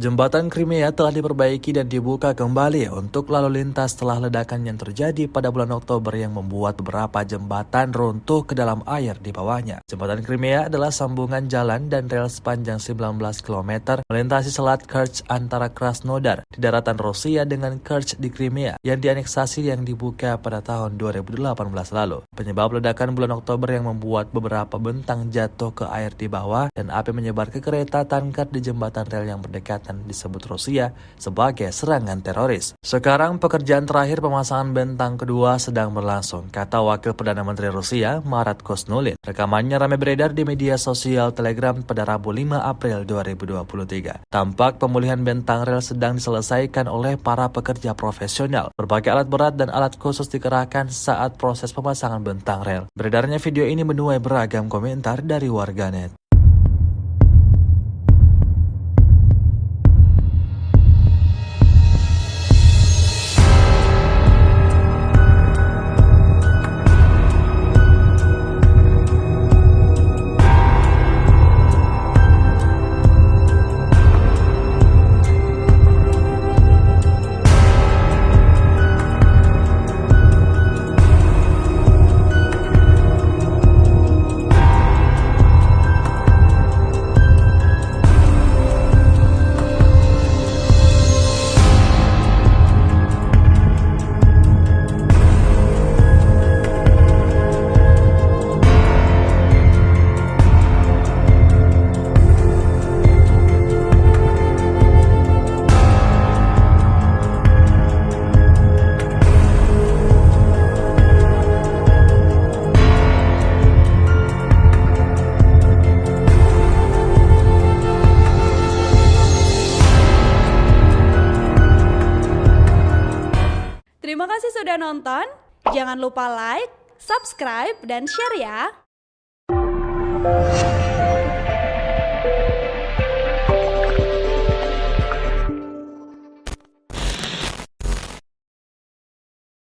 Jembatan Crimea telah diperbaiki dan dibuka kembali untuk lalu lintas setelah ledakan yang terjadi pada bulan Oktober yang membuat beberapa jembatan runtuh ke dalam air di bawahnya. Jembatan Crimea adalah sambungan jalan dan rel sepanjang 19 km melintasi selat Kerch antara Krasnodar di daratan Rusia dengan Kerch di Crimea yang dianeksasi yang dibuka pada tahun 2018 lalu. Penyebab ledakan bulan Oktober yang membuat beberapa bentang jatuh ke air di bawah dan api menyebar ke kereta tanker di jembatan rel yang berdekatan disebut Rusia sebagai serangan teroris. Sekarang pekerjaan terakhir pemasangan bentang kedua sedang berlangsung, kata Wakil Perdana Menteri Rusia Marat Kosnulin. Rekamannya ramai beredar di media sosial Telegram pada Rabu 5 April 2023. Tampak pemulihan bentang rel sedang diselesaikan oleh para pekerja profesional. Berbagai alat berat dan alat khusus dikerahkan saat proses pemasangan bentang rel. Beredarnya video ini menuai beragam komentar dari warganet. Terima kasih sudah nonton. Jangan lupa like, subscribe, dan share ya.